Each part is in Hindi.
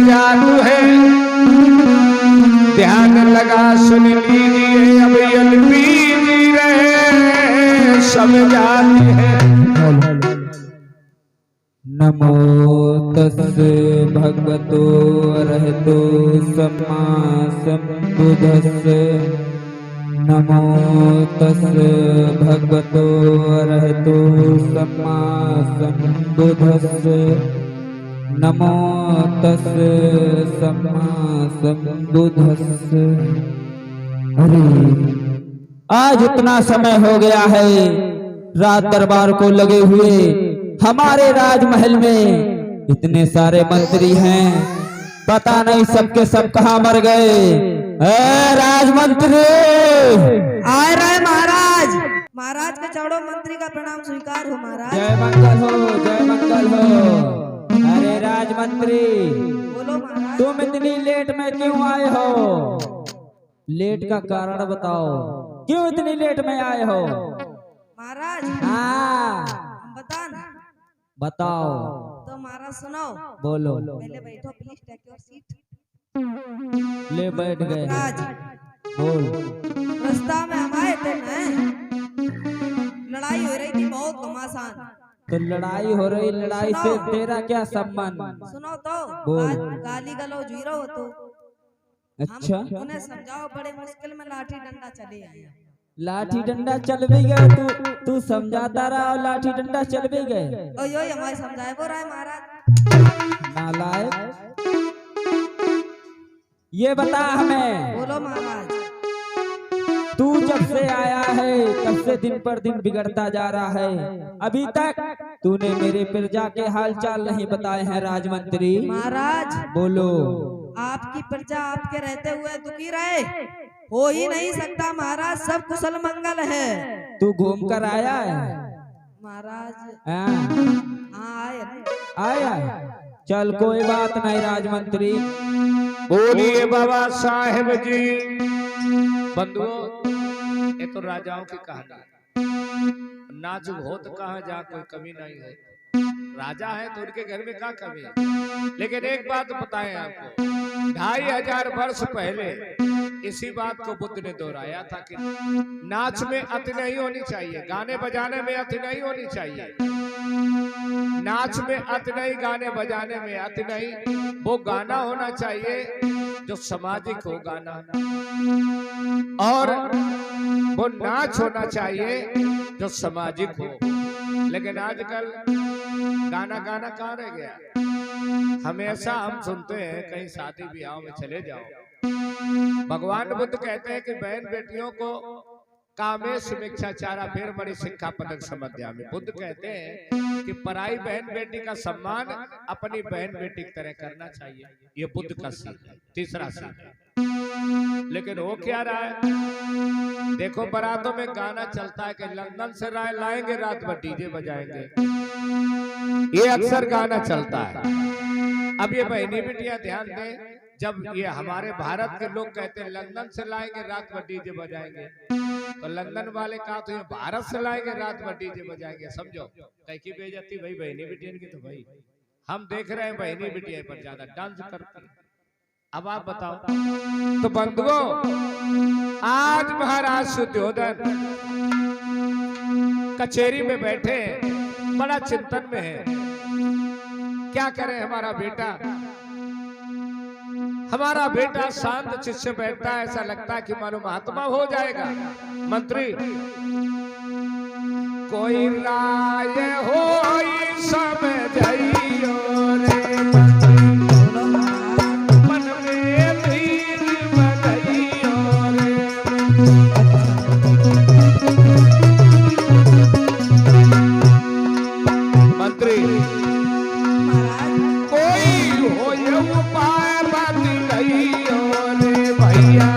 जादू है, ध्यान लगा सुन लीजिए। अब एलपीजी रहे सब जाती है। नमो तस्से भगवतो अरहतो सम्मा सम्बुद्धस्से। नमो तस्से भगवतो अरहतो सम्मा सम्बुद्धस्से। नमो तस्से सम्मा सम्बुद्धस्से। अरे आज इतना समय हो गया है, रात दरबार को लगे हुए। हमारे राजमहल में इतने सारे मंत्री हैं, पता नहीं सबके सब कहाँ मर गए। राजमंत्री आए रहे महाराज। महाराज के चढ़ो मंत्री का प्रणाम स्वीकार हो महाराज। जय मंगल हो, जय मंगल हो। अरे राजमंत्री, बोलो महाराज। तुम इतनी लेट में क्यों आए हो? लेट का कारण बताओ, क्यों इतनी लेट में आए हो? महाराज हाँ बता ना। बताओ। तो महाराज सुनो। बोलो। पहले बैठो प्लीज, टेक योर सीट। ले बैठ गए। महाराज बोल। रास्ता में हम आए थे ना, लड़ाई हो रही थी बहुत घमासान। तो लड़ाई हो रही, लड़ाई से तेरा क्या संबंध? सुनो तो। बोल। गाली गलौज हुई रहो तो। अच्छा, हम उन्हें समझाओ, बड़े मुश्किल में लाठी डंडा चले आए। लाठी डंडा चल भी गए? तू समझाता रहा और लाठी डंडा चल भी गए? ओयो हमारे समझाए वो रहा महाराज। नालायक, ये बता हमें। बोलो महाराज। तू जब से आया है तब से दिन पर दिन बिगड़ता जा रहा है। अभी तक तूने मेरे प्रजा के हाल चाल नहीं बताए हैं राजमंत्री। महाराज बोलो। आपकी प्रजा आपके रहते हुए दुखी रहे, हो ही नहीं सकता महाराज। सब कुशल मंगल है। तू घूम कर आया है महाराज? हाँ आया। चल कोई बात नहीं राजमंत्री। बोलिए बाबा साहेब जी। बंधुओं, ये तो राजाओं की कहानी है। नाच हो तो कहाँ जहाँ कोई कमी नहीं है। राजा है तो उनके घर में क्या कमी है। लेकिन एक बात बताएं आपको, 2500 वर्ष पहले इसी बात को बुद्ध ने दोहराया था कि नाच में अति नहीं होनी चाहिए, गाने बजाने में अति नहीं होनी चाहिए। नाच में अति नहीं, गाने बजाने में अति नहीं। वो गाना होना चाहिए जो सामाजिक हो गाना, और वो नाच होना चाहिए जो सामाजिक हो। लेकिन आजकल गाना गाना कहाँ रह गया। हमेशा हम सुनते हैं, कहीं शादी ब्याह में चले जाओ, भगवान बुद्ध कहते हैं कि बहन बेटियों को कामेश मिच्छाचारा फिर बड़ी शिक्षा पदक समध्यामि। बुद्ध कहते हैं कि पराई बहन बेटी का सम्मान अपनी बहन बेटी की तरह करना चाहिए। ये बुद्ध का सीख है, तीसरा सीख है। लेकिन हो क्या रहा है, देखो बारातों में गाना चलता है कि लंदन से राय लाएंगे, रात भर डीजे बजाएंगे। ये अक्सर गाना चलता है। अब ये बहनी बेटियां ध्यान दें, जब ये हमारे भारत के लोग कहते हैं लंदन से लाएंगे रात भर डीजे बजाएंगे, तो लंदन वाले कहा तो ये भारत से लाएंगे रात भर डीजे बजाएंगे। समझो कैसी बेइज्जती भाई बहनी बेटियां की। तो भाई हम देख रहे हैं बहनी बेटियां पर ज्यादा डांस करती। अब आप बताओ। तो बंधुओं, आज महाराज शुद्धोधन कचेरी में बैठे, बड़ा चिंतन में है। क्या करें, हमारा बेटा शांत चित्त से बैठता है, ऐसा लगता है कि मानो महात्मा हो जाएगा। मंत्री, कोई राय हो समझाइयो रे मन में धीर बधाइयो रे। मंत्री, कोई हो ये उपाय बतलाइयो रे भैया,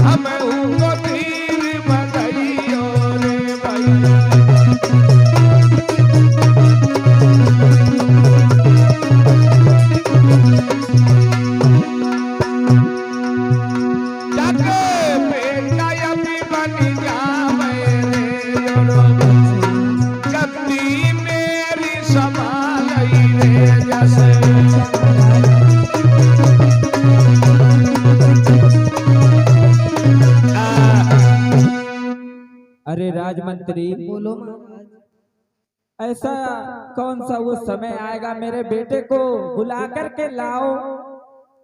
हमें उनको धीर बधाइयो रे भैया। मेरी संभाल रे जैसे राजमंत्री। बोलो महाराज। ऐसा कौन सा वो समय आएगा मेरे बेटे को बुला करके लाओ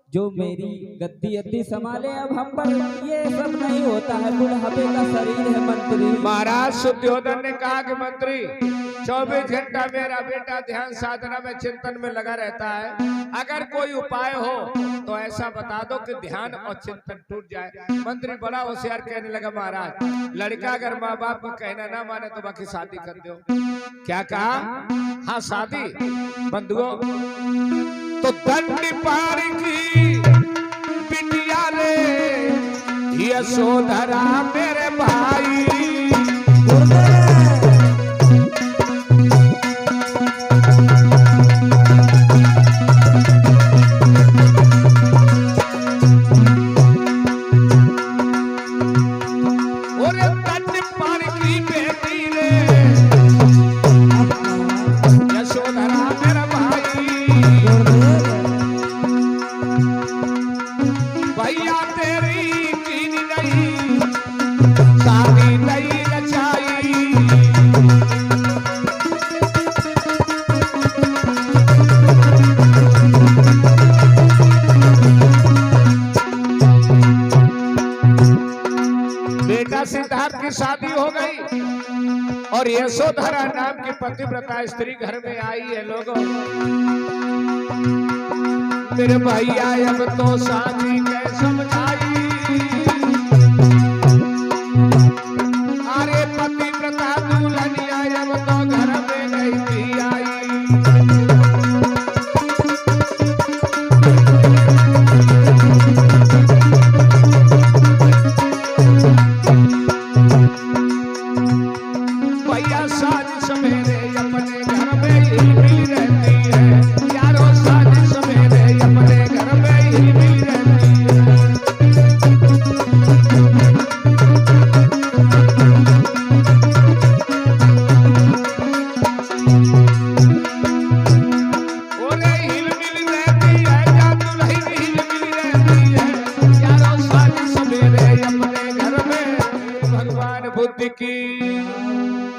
जो मेरी गद्दी अद्दी संभाले। अब हम पर ये सब नहीं होता है, बुढ़ापे का शरीर है मंत्री। महाराज सुद्योधन ने कहा कि मंत्री 24 घंटा मेरा बेटा ध्यान साधना में चिंतन में लगा रहता है, अगर कोई उपाय हो तो ऐसा बता दो कि ध्यान और चिंतन टूट जाए। मंत्री बड़ा होशियार कहने लगा, महाराज लड़का अगर माँ बाप का कहना ना माने तो बाकी शादी कर दो। क्या कहा? हाँ शादी। बंधुओं तो दंड पार की बिटिया रे यशोधरा मेरे भाई। सिद्धार्थ की शादी हो गई और यशोधरा नाम की पतिव्रता स्त्री घर में आई है। लोगों मेरे भैया अब तो शादी के समझाई, अरे पतिव्रता दुल्हनिया अब तो घर में नहीं थी आई।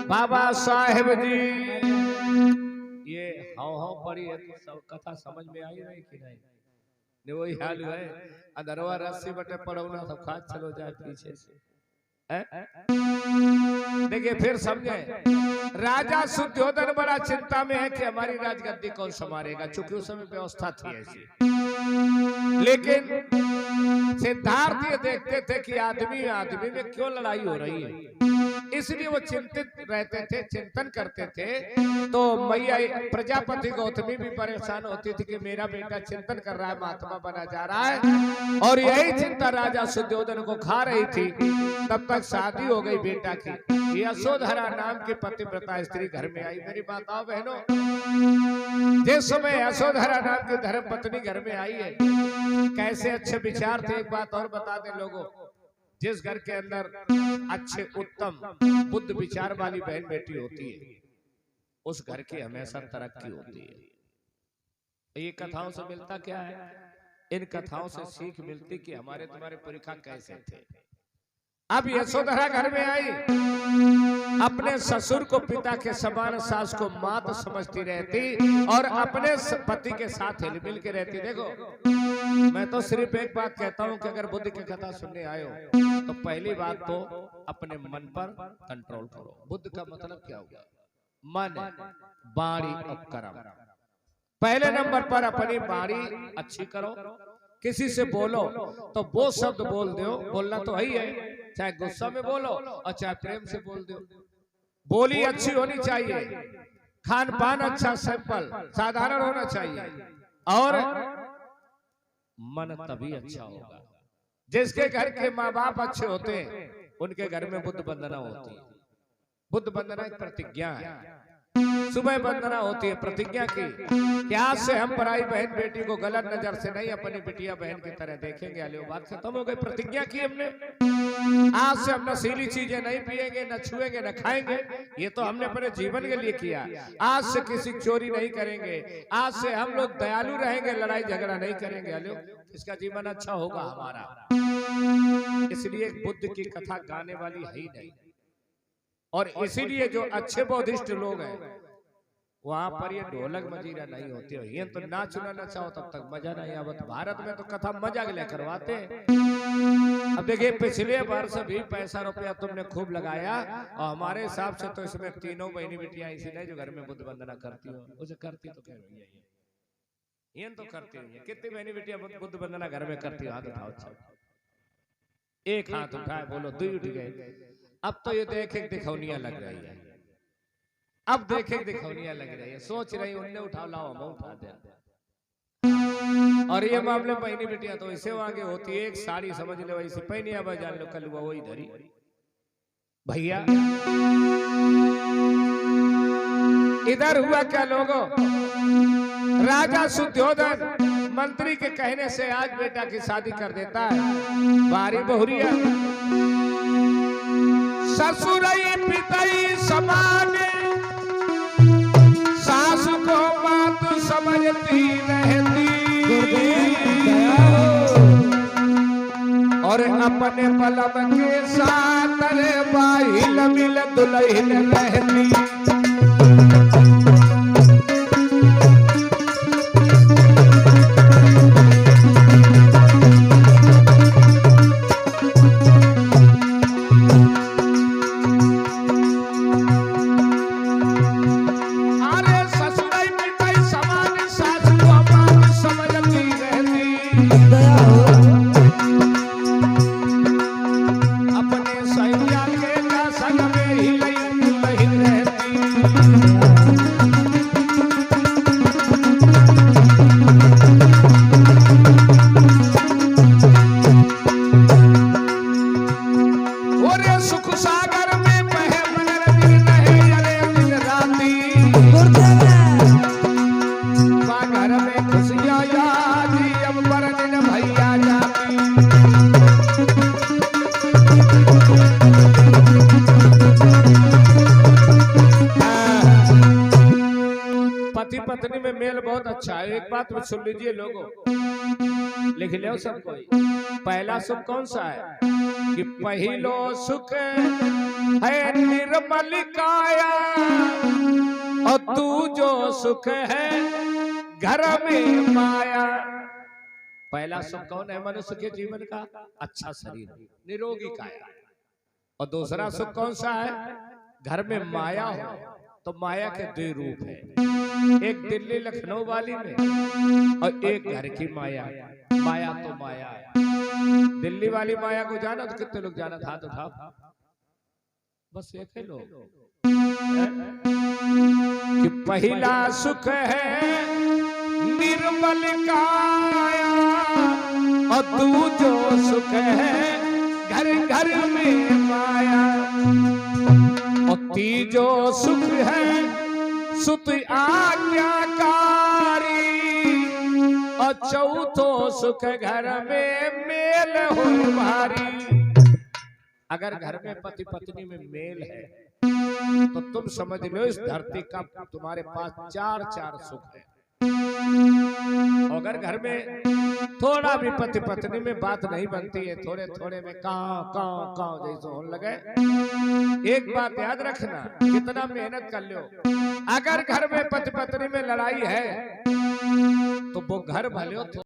बाबा साहेब जी ये हाव पड़ी है तो सब कथा समझ में आई नहीं कि नहीं? ने वही हाल है, अदरवा रस्सी बटे पड़ौना सब खाद चलो जाए पीछे से। देखिए फिर समझे, राजा सुद्योधन बड़ा चिंता में है कि हमारी राजगद्दी कौन संभालेगा, चूंकि उस समय व्यवस्था थी ऐसी। लेकिन सिद्धार्थ ये देखते थे कि आदमी आदमी में क्यों लड़ाई हो रही है, इसलिए वो चिंतित रहते थे, चिंतन करते थे। तो मैया प्रजापति गौतमी भी परेशान होती थी कि मेरा बेटा चिंतन कर रहा है, महात्मा बना जा रहा है, और यही चिंता राजा सुद्योधन को खा रही थी। तब तक शादी हो गई बेटा की। यशोधरा नाम की पतिव्रता स्त्री घर में आई। मेरी माताओं बहनों, जिस समय यशोधरा नाम की धर्म पत्नी घर में आई है, कैसे अच्छे विचार थे। एक बात और बता दें लोगों, जिस घर के अंदर अच्छे उत्तम बुद्ध विचार वाली बहन बेटी होती है, उस घर की हमेशा तरक्की होती है। ये कथाओं से मिलता क्या है? इन कथाओं से सीख मिलती कि हमारे तुम्हारे पुरखा कैसे थे। अब यशोधरा घर में आई, अपने ससुर को पिता के समान, सास को मात समझती रहती और अपने पति के साथ हिलमिल के रहती। देखो मैं तो सिर्फ एक बात कहता हूं कि अगर बुद्ध की कथा सुनने आए हो तो पहली बात तो अपने मन पर कंट्रोल करो। बुद्ध का मतलब क्या होगा? मन, वाणी और कर्म। पहले नंबर पर अपनी वाणी अच्छी करो। किसी से बोलो तो वो शब्द बोल दो, बोलना तो ही है, चाहे गुस्सा में बोलो और चाहे प्रेम से बोल दो। बोली अच्छी होनी चाहिए, खान पान अच्छा सिंपल साधारण होना चाहिए, और मन तभी अच्छा होगा। जिसके घर के माँ बाप अच्छे होते हैं उनके घर में बुद्ध वंदना होती है। बुद्ध वंदना एक प्रतिज्ञा है। सुबह वंदना होती है प्रतिज्ञा की कि आज से हम पराई बहन बेटी को गलत नजर से नहीं, अपनी बिटिया बहन की तरह देखेंगे। अली बात खत्म हो गई। प्रतिज्ञा की हमने, आज से हम नशीली चीजें नहीं पिएंगे, न छुएंगे, न खाएंगे। ये तो हमने अपने जीवन के लिए किया। आज से किसी चोरी नहीं करेंगे, आज से हम लोग दयालु रहेंगे, लड़ाई झगड़ा नहीं करेंगे। अली इसका जीवन अच्छा होगा हमारा। इसलिए बुद्ध की कथा गाने वाली है ही नहीं। और इसीलिए जो अच्छे बौद्धिस्ट लोग हैं वहां पर ये ढोलक मजीरा नहीं होती है, ये तो नाच ना चाहो तब तक मजा नहीं आवत। भारत में तो कथा मजा के लिए करवाते हैं। अब देखिए पिछले वर्ष भी पैसा रुपया तुमने खूब लगाया और हमारे हिसाब से तो इसमें तीनों बहनी बेटियां ऐसी नहीं जो घर में बुद्ध वंदना करती हो, उसे करती तो कह रही है ये तो करती है। कितनी बहनी बेटियां बुद्ध वंदना घर में करती हो? हाथ उठाओ। अच्छा एक हाथ उठाए, बोलो दो उठ गए। अब तो ये देखे दिखौनियां लग रही है, अब देखे दिखौनियां लग रही है। सोच रही उनने उठा लाओ हम उठा दे। और ये मामले बहनी बेटियां तो ऐसे आगे होती है, एक साड़ी समझ लो वैसे पहनी, अब जान लो कल हुआ वही धरी। भैया इधर हुआ क्या लोगों, राजा सुद्योधन मंत्री के कहने से आज बेटा की शादी कर देता है। बारी बहुरिया ससुरई पितई समान, सास को बात समझती रहती और अपने पलम के साथ बाहिल मिल दुल्हन रहती। पति पत्नी में मेल बहुत अच्छा है। एक बात सुन लीजिए लोगों, लिख लो सब कोई। पहला सुख कौन सा है कि पहलो सुख है निर्मल काया और तू जो सुख है घर में माया। पहला सुख कौन है मनुष्य के जीवन का? अच्छा शरीर, निरोगी काया। और दूसरा सुख कौन सा है? घर में माया हो। तो माया के दो रूप है, एक दिल्ली लखनऊ वाली में और एक घर की माया। माया तो माया है। दिल्ली वाली माया को जाना तो कितने लोग जाना? हाथ उठाओ, बस एक ही लोग। कि पहला सुख है निर्मल काया और तू जो सुख है घर घर में माया। और तीजो सुख है सुत आज्ञाकारी और चौथो सुख घर में मेल हो भारी। अगर घर में पति पत्नी में मेल है तो तुम समझ लो इस धरती का तुम्हारे पास चार चार सुख है। अगर घर में थोड़ा भी पति पत्नी में बात नहीं बनती है, थोड़े थोड़े में काव काव काव जैसे होने लगे, एक बात याद रखना, कितना मेहनत कर लो, अगर घर में पति पत्नी में लड़ाई है तो वो घर भले हो